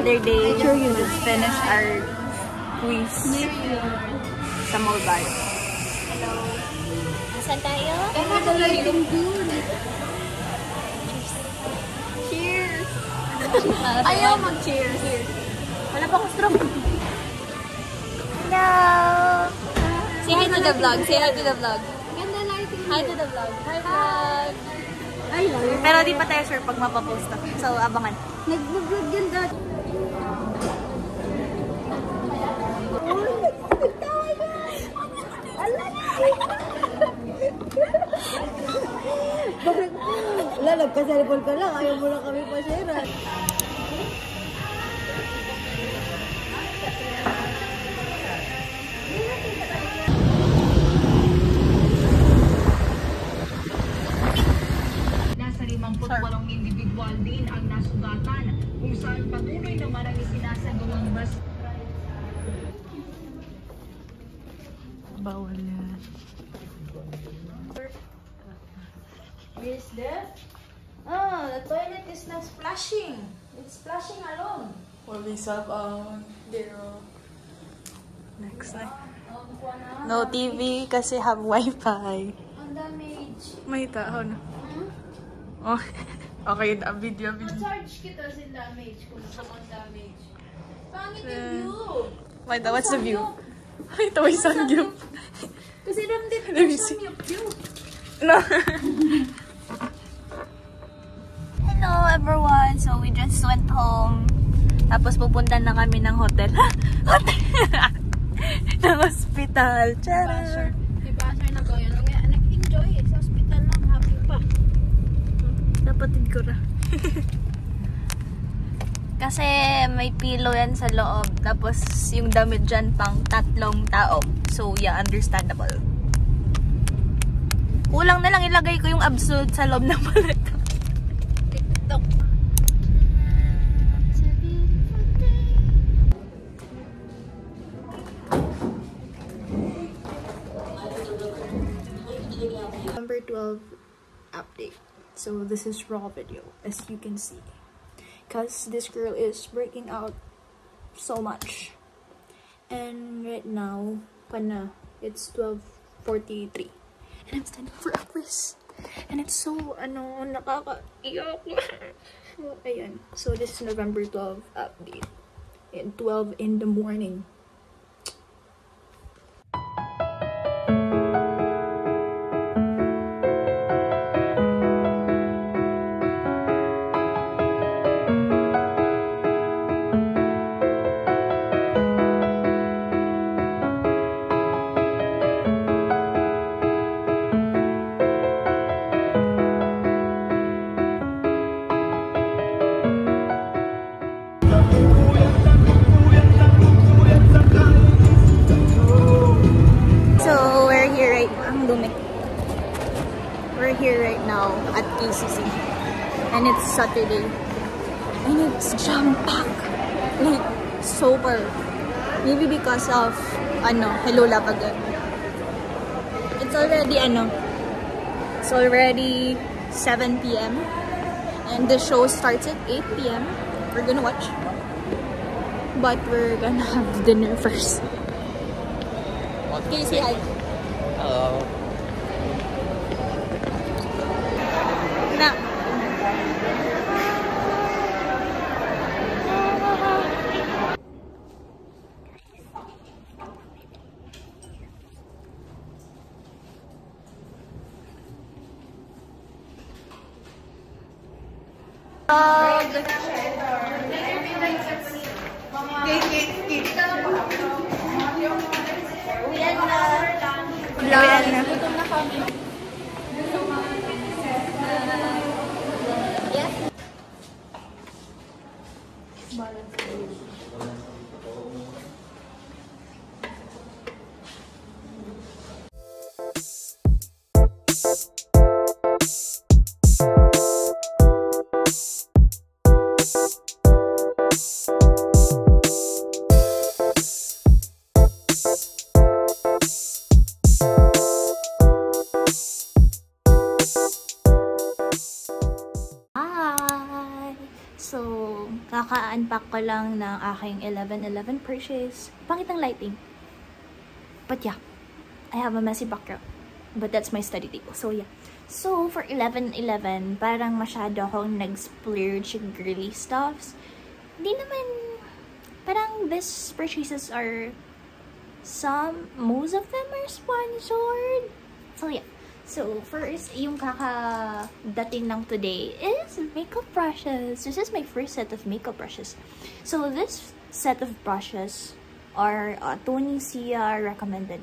other day, let's finish our quiz sa mobile. Hello. Saan tayo? Cheers! Ayaw mag-cheers. Wala pa akong straw. Hello! Say hi to the vlog. Say hi to the vlog. Hi to the vlog. Hi vlog! Pero di pa tayo sure pag mapapost na. So, abangan. Nag-vlog yan dati. Bakit? Wala, nagka-cellphone ka lang. Ayaw mo lang kami pa-share. Nasa 58 individual din ang nasugatan kung saan patuloy naman ang isinasagawang bas. Bawal yan. Is that? Oh, the toilet is not splashing. It's splashing alone. Police up on zero. Next time. No TV kasi have wifi. Ang damage. May taon. Oh, okay, video. Ma-charge kita sa damage kung sa mga damage. Pangit yung view. Wait, what's the view? Ito ay sangyup. Kasi ramdit Let me ko see. sa view. No. Hello everyone! So we just went home. Tapos pupunta na kami ng hotel. Hotel! ng hospital. Tara! Diba, sir, nag-enjoy eh. Sa hospital lang, happy pa. Napatid ko na. Kasi may pillow yan sa loob. Tapos yung damit dyan pang 3 tao. So yeah, understandable. Kulang na lang ilagay ko yung absolute sa loob ng maleta. TikTok. Number 12 update. So this is raw video, as you can see. Because this girl is breaking out so much. And right now, it's 12:43. And I'm studying for a quiz. And it's so, nakakaiyak. So, ayan. So, this is November 12 update. At 12 in the morning. We're here right now at KCC. And it's Saturday. And it's jam-packed. Like, super. Maybe because of, Hello Labagan. It's already 7 p.m. And the show starts at 8 p.m. We're gonna watch. But we're gonna have dinner first. Can you say hi? Hello. Na. Kaka-unpack ko lang ng aking 11/11 purchase. Pangit ang lighting. But yeah, I have a messy background. But that's my study table. So yeah. So for 11/11, parang masyado akong nag-splurge girly stuffs. Hindi naman, parang these purchases are, most of them are sponsored. So yeah. So first, yung kaka-dating ng today is makeup brushes. This is my first set of makeup brushes. So this set of brushes are Tony Sia recommended.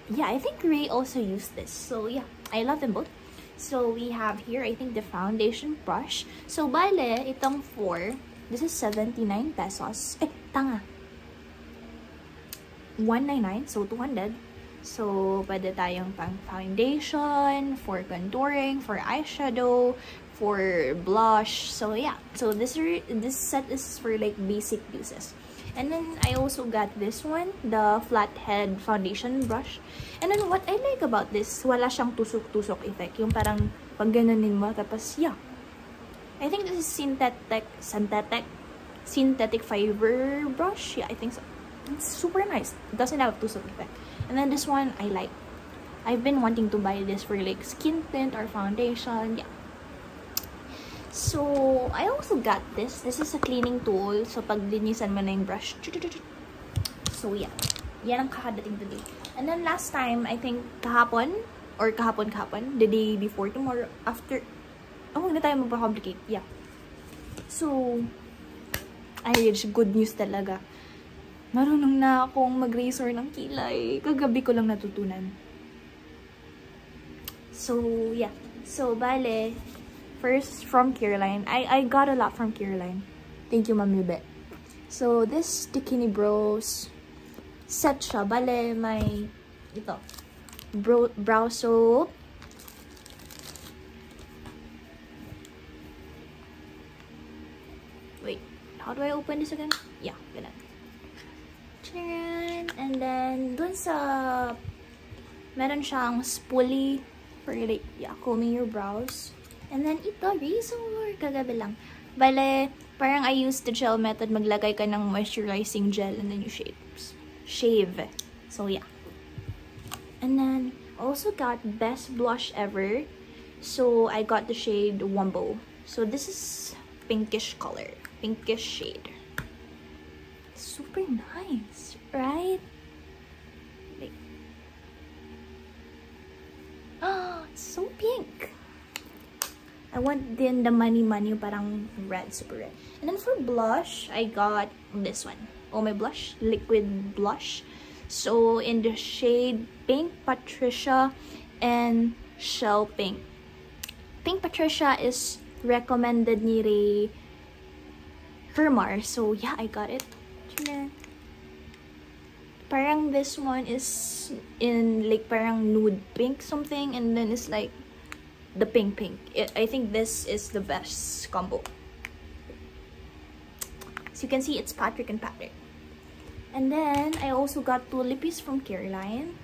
Yeah, I think Ray also used this. So yeah, I love them both. So we have here, I think, the foundation brush. So bale, itong 4, this is 79 pesos. Eh, tanga. 199, so 200. So, pwede tayong pang foundation, for contouring, for eyeshadow, for blush. So, yeah. So, this set is for like basic uses. And then, I also got this one, the flathead foundation brush. And then, what I like about this, wala siyang tusok-tusok effect. Yung parang pag ganunin mo, tapos, yeah. I think this is synthetic fiber brush. Yeah, I think so. It's super nice. It doesn't have tusok effect. And then this one, I like. I've been wanting to buy this for like skin tint or foundation. Yeah. So, I also got this. This is a cleaning tool. So, pag linisan mo na yung brush. So, yeah. Yan ang kakadating today. And then last time, I think kahapon, the day before, tomorrow, after. Oh, hindi tayo magpa-complicate. Yeah. So, I reached good news talaga. Marunong na akong mag-razor ng kilay. Kagabi ko lang natutunan. So, yeah. So, bale, first from Caroline. I got a lot from Caroline. Thank you, Mami Bet. So, this Bikini Bros set siya. Bale, may, ito, brow soap. Wait, how do I open this again? Yeah, ganun. And then, dun sa, meron siyang spoolie for like, yeah, combing your brows. And then, ito, razor. Kagabi lang. Bale, parang I used the gel method. Maglagay ka ng moisturizing gel and then you shave. So, yeah. And then, also got best blush ever. So, I got the shade Wumbo. So, this is pinkish color. Pinkish shade. Super nice, right? Like, oh, it's so pink. I want then the money parang red, super red. And then for blush, I got this one. Oh, my blush, liquid blush. So in the shade Pink Patricia and Shell Pink. Pink Patricia is recommended ni Ray Hermar. So yeah, I got it. Parang this one is in like parang nude pink something, and then it's like the pink. I think this is the best combo. So you can see it's Patrick and Patrick. And then I also got 2 lippies from Caroline.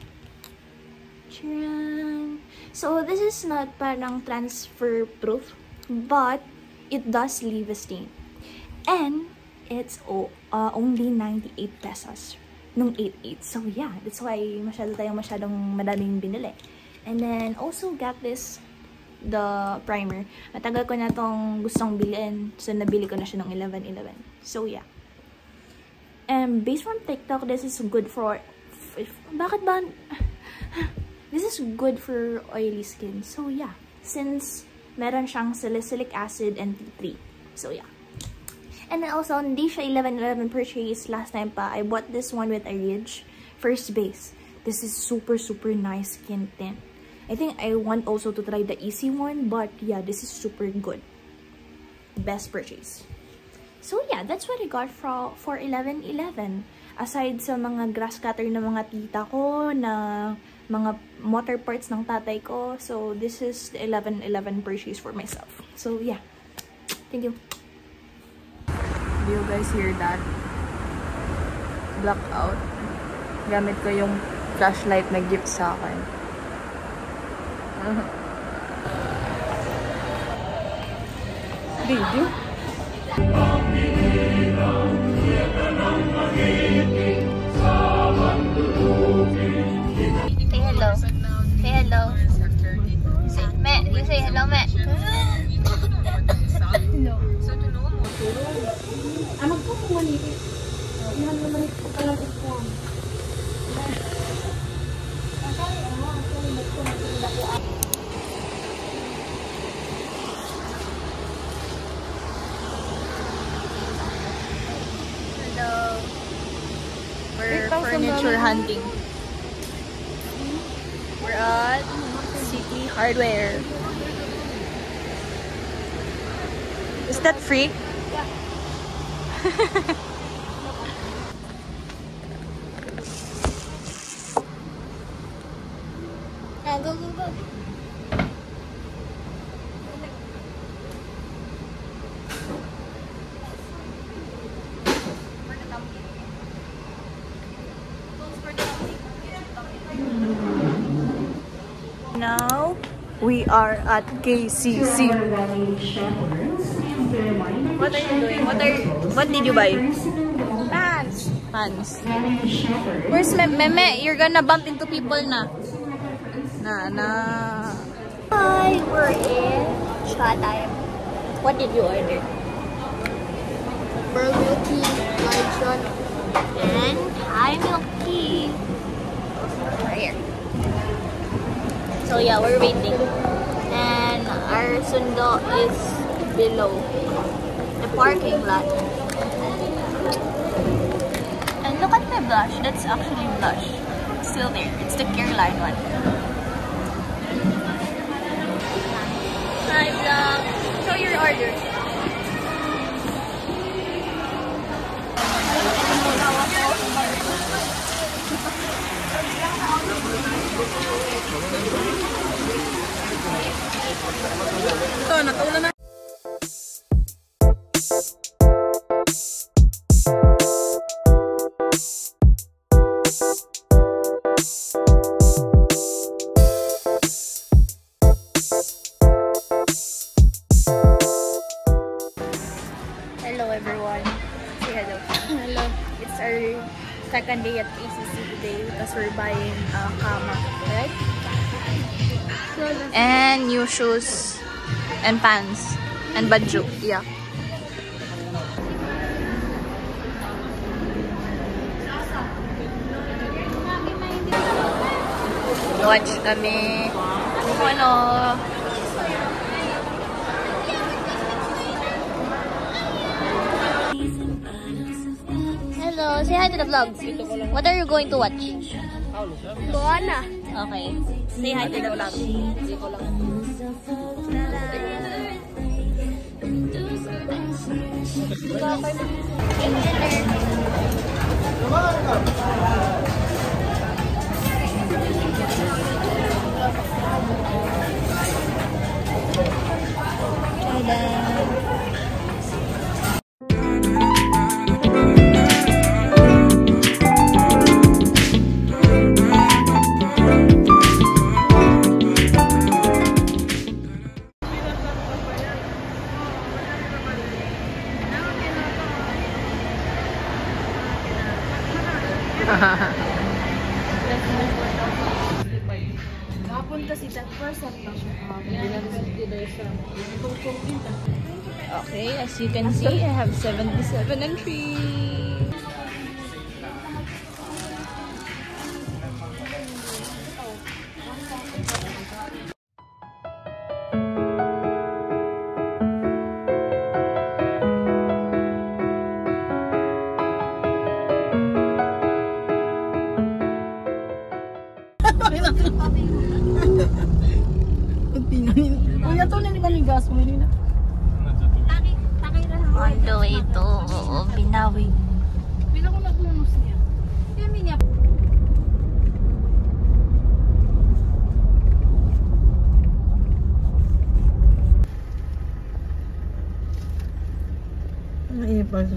So this is not parang transfer proof, but it does leave a stain. And it's only 98 pesos nung 88. So yeah, that's why masyadong madaming binili. And then also got this, the primer. Matagal ko na tong gustong bilhin. So nabili ko na siya nung 11/11. So yeah. And based from TikTok, this is good for this is good for oily skin. So yeah, since meron siyang salicylic acid and tea tree. So yeah. And then also, hindi siya 11/11 purchase last time pa. I bought this one with Ridge First Base. This is super nice skin tint. I think I want also to try the easy one, but yeah, this is super good. Best purchase. So yeah, that's what I got for 11/11. Aside sa mga grass cutter na mga tita ko, na mga motor parts ng tatay ko. So this is the 11/11 purchase for myself. So yeah, thank you. Do you guys hear that? Blackout. Gamit ko yung flashlight na gift sa akin. Video? Say hello. Say hello. Say, me. You say hello, me. Hello. We're furniture hunting. We're at City Hardware. Is that free? Yeah. Go, go, go. Now we are at KCC. What are you doing? What did you buy? Pants. Pants. Where's Meme? You're gonna bump into people na. Hi, we're in Chatime. What did you order? Pearl milk tea, large one. And high milk tea. Right here. So yeah, we're waiting. And our sundo is below the parking lot. And look at my blush. That's actually blush. It's still there. It's the Caroline one. Hi vlog. Show your order. Ito, nataulan na. Hello everyone. Say hello. Hello. It's our second day at ACC today because we're buying kama, right? And new shoes and pants and baju. Yeah. Watch kami. Ano? Hello, say hi to the vlog. What are you going to watch? Moana. Okay. Say hi to the vlog. Napunta si that person. Okay, as you can see, I have 77 entries. Kuya to na ni gas mo nila. On the way to Binawi. Bila ko nagunos niya. Kami niya. Ay, paso.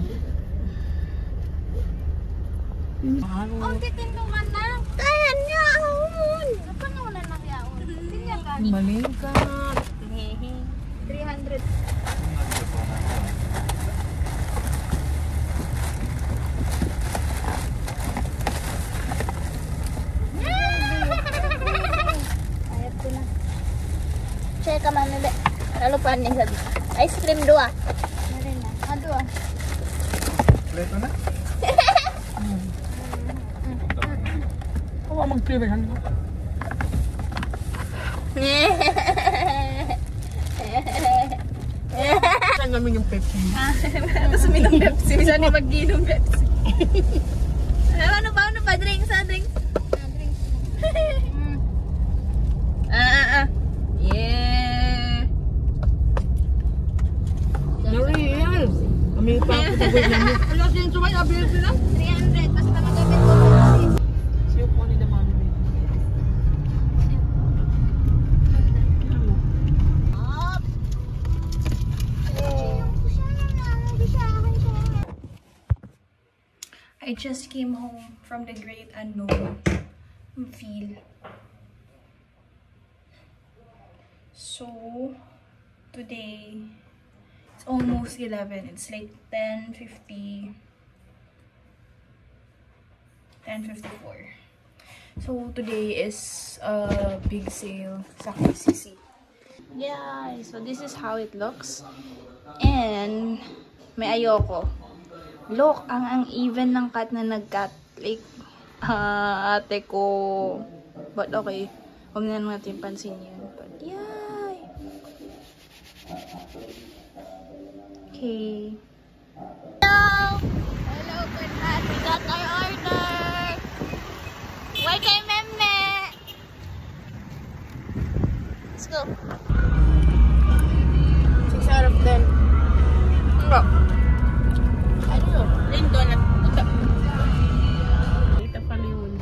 Oh, titinduman na. Kaya niya ahon. Napanunan na niya ahon. Tingnan ka. Malingkat. 300. Check ka man ulit. Lalo pa niya sabi. Ice cream dua. Meron na. Dua. Kompleto na. Kawa magpilihan mo. Saan namin yung Pepsi? Tapos minum Pepsi. Bisa ni mag-inom Pepsi. Ano ba? Drinks. Yeah. Nariyan. Kami pa ako sa gawin namin. Alas yung sumay, abiyos sila. 300. Basta magamit ko. Siyo po ni Damami. I just came home from the great unknown. Feel. So, today, it's almost 11. It's like 10:50. 10:54. So, today is a big sale sa KCC. Yeah, so this is how it looks. And, may ayoko. Look, ang even ng cut na nag-cut. Like, ate ko. But okay, huwag na natin pansin yun. But yeah. Okay. Hello, Bernard. We got our order. Why kay Meme? Let's go. 6 out of 10. Ano? Ano? Lindo na. Ito pala yun.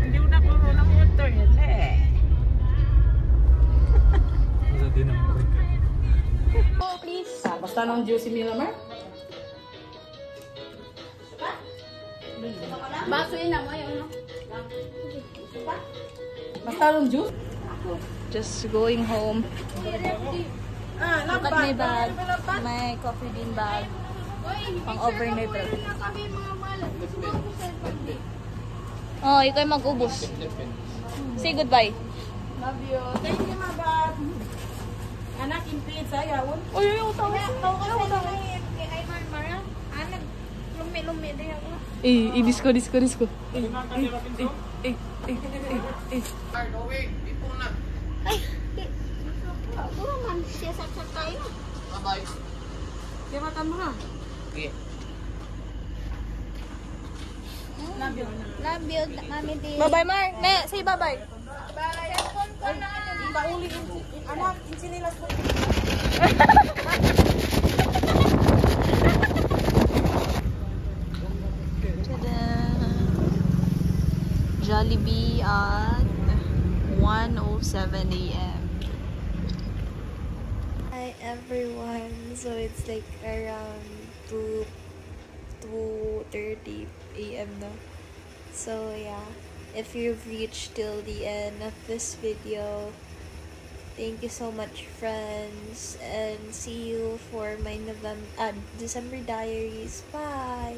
Hindi mo na puro ng motor yun eh. Oh, please. Basta ng juicy Milamar? Baso yun na mo yun. Basta ng juice? Just going home. Look at my bag. My coffee bean bag. Pang overnight bag. Oh, ikaw yung mag-ubos. Say goodbye. Love you. Thank you, mabab. Anak, in pizza, yawon. Oh, yung tao. Disco. Ako naman siya sa tayo. Bye-bye. Kaya matan mo na. Okay. Love you, Mami D. Bye-bye, Mar. Ne, say bye-bye. Cellphone ko na. Anak, insinilas mo. Jollibee at 1:07 a.m. Hi everyone, so it's like around 2:30 a.m. now. So yeah, if you've reached till the end of this video, thank you so much friends, and see you for my December diaries. Bye!